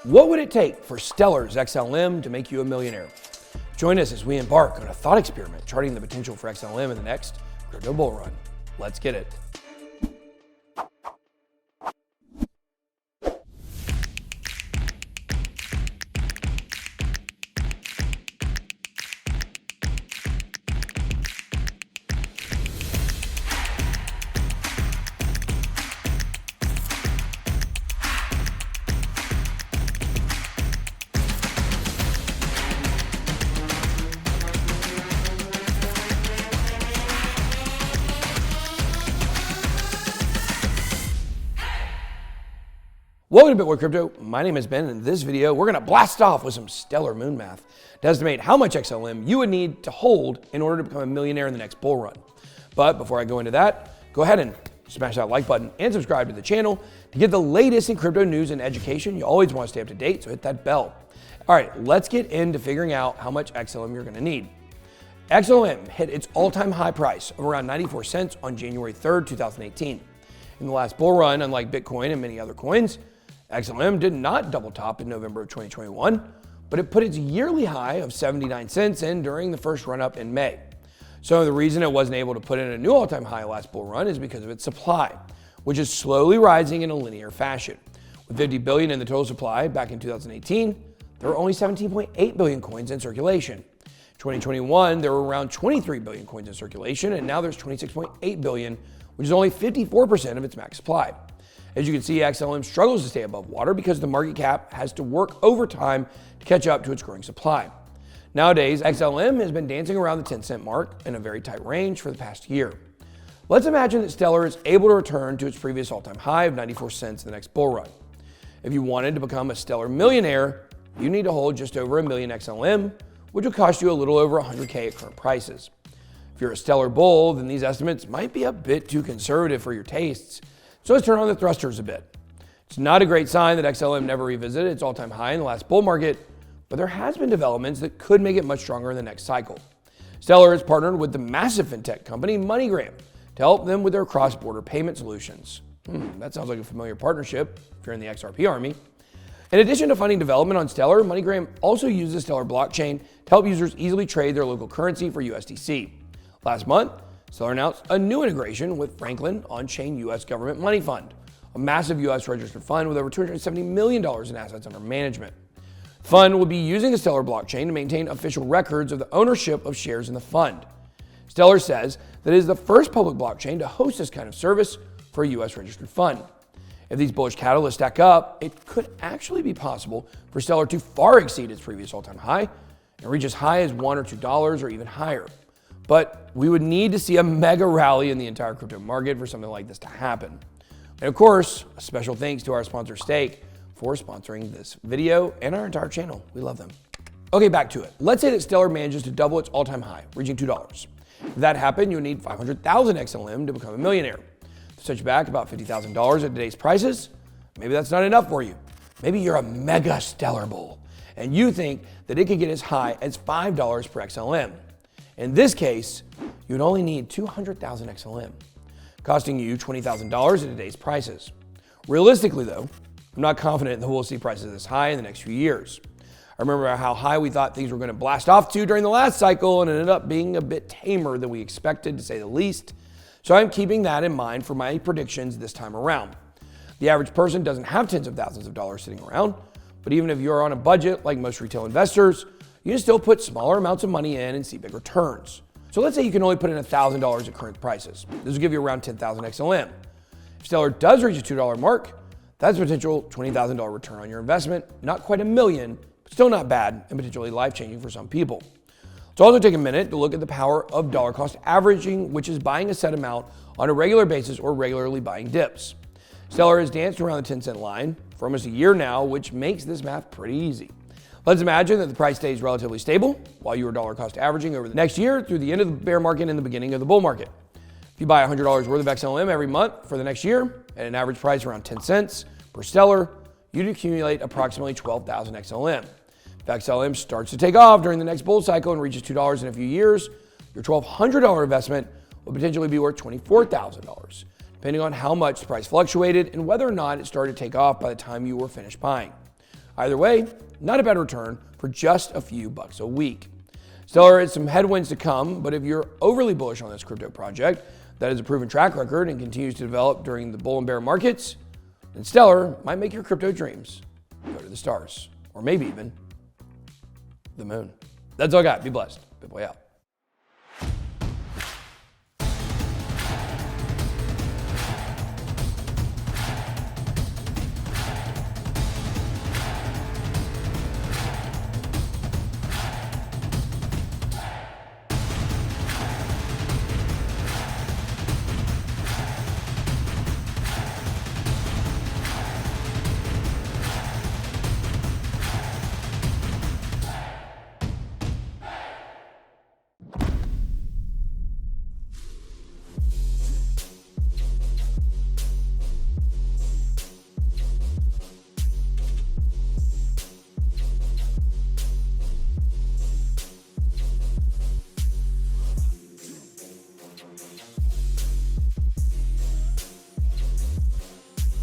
What would it take for Stellar's XLM to make you a millionaire? Join us as we embark on a thought experiment charting the potential for XLM in the next crypto bull run. Let's get it. Welcome to BitSquad Crypto. My name is Ben, and in this video, we're gonna blast off with some stellar moon math to estimate how much XLM you would need to hold in order to become a millionaire in the next bull run. But before I go into that, go ahead and smash that like button and subscribe to the channel to get the latest in crypto news and education. You always want to stay up to date, so hit that bell. All right, let's get into figuring out how much XLM you're gonna need. XLM hit its all-time high price of around 94 cents on January 3rd, 2018. In the last bull run, unlike Bitcoin and many other coins, XLM did not double top in November of 2021, but it put its yearly high of 79 cents in during the first run up in May. So the reason it wasn't able to put in a new all-time high last bull run is because of its supply, which is slowly rising in a linear fashion. With 50 billion in the total supply back in 2018, there were only 17.8 billion coins in circulation. In 2021, there were around 23 billion coins in circulation, and now there's 26.8 billion, which is only 54% of its max supply. As you can see, XLM struggles to stay above water because the market cap has to work overtime to catch up to its growing supply. Nowadays, XLM has been dancing around the 10-cent mark in a very tight range for the past year. Let's imagine that Stellar is able to return to its previous all-time high of 94 cents in the next bull run. If you wanted to become a Stellar millionaire, you need to hold just over 1 million XLM, which will cost you a little over 100K at current prices. If you're a Stellar bull, then these estimates might be a bit too conservative for your tastes. So let's turn on the thrusters a bit. It's not a great sign that XLM never revisited its all-time high in the last bull market, but there has been developments that could make it much stronger in the next cycle. Stellar has partnered with the massive fintech company MoneyGram to help them with their cross-border payment solutions. That sounds like a familiar partnership if you're in the XRP army. In addition to funding development on Stellar, MoneyGram also uses Stellar blockchain to help users easily trade their local currency for USDC. Last month, Stellar announced a new integration with Franklin on-chain U.S. government money fund, a massive U.S. registered fund with over $270 million in assets under management. The fund will be using the Stellar blockchain to maintain official records of the ownership of shares in the fund. Stellar says that it is the first public blockchain to host this kind of service for a U.S. registered fund. If these bullish catalysts stack up, it could actually be possible for Stellar to far exceed its previous all-time high and reach as high as $1 or $2 or even higher. But we would need to see a mega rally in the entire crypto market for something like this to happen. And of course, a special thanks to our sponsor Stake for sponsoring this video and our entire channel. We love them. Okay, back to it. Let's say that Stellar manages to double its all-time high, reaching $2. If that happened, you would need 500,000 XLM to become a millionaire. To set you back about $50,000 at today's prices, maybe that's not enough for you. Maybe you're a mega Stellar bull, and you think that it could get as high as $5 per XLM. In this case, you'd only need 200,000 XLM, costing you $20,000 at today's prices. Realistically though, I'm not confident that we'll see prices this high in the next few years. I remember how high we thought things were going to blast off to during the last cycle and it ended up being a bit tamer than we expected, to say the least. So I'm keeping that in mind for my predictions this time around. The average person doesn't have tens of thousands of dollars sitting around, but even if you're on a budget like most retail investors, you can still put smaller amounts of money in and see big returns. So let's say you can only put in $1,000 at current prices. This will give you around 10,000 XLM. If Stellar does reach a $2 mark, that's a potential $20,000 return on your investment. Not quite $1 million, but still not bad and potentially life-changing for some people. Let's also take a minute to look at the power of dollar cost averaging, which is buying a set amount on a regular basis or regularly buying dips. Stellar has danced around the 10-cent line for almost a year now, which makes this math pretty easy. Let's imagine that the price stays relatively stable while you are dollar cost averaging over the next year through the end of the bear market and the beginning of the bull market. If you buy $100 worth of XLM every month for the next year at an average price around 10 cents per Stellar, you'd accumulate approximately 12,000 XLM. If XLM starts to take off during the next bull cycle and reaches $2 in a few years, your $1,200 investment will potentially be worth $24,000, depending on how much the price fluctuated and whether or not it started to take off by the time you were finished buying. Either way, not a bad return for just a few bucks a week. Stellar has some headwinds to come, but if you're overly bullish on this crypto project that has a proven track record and continues to develop during the bull and bear markets, then Stellar might make your crypto dreams go to the stars, or maybe even the moon. That's all I got. Be blessed. BitBoy out.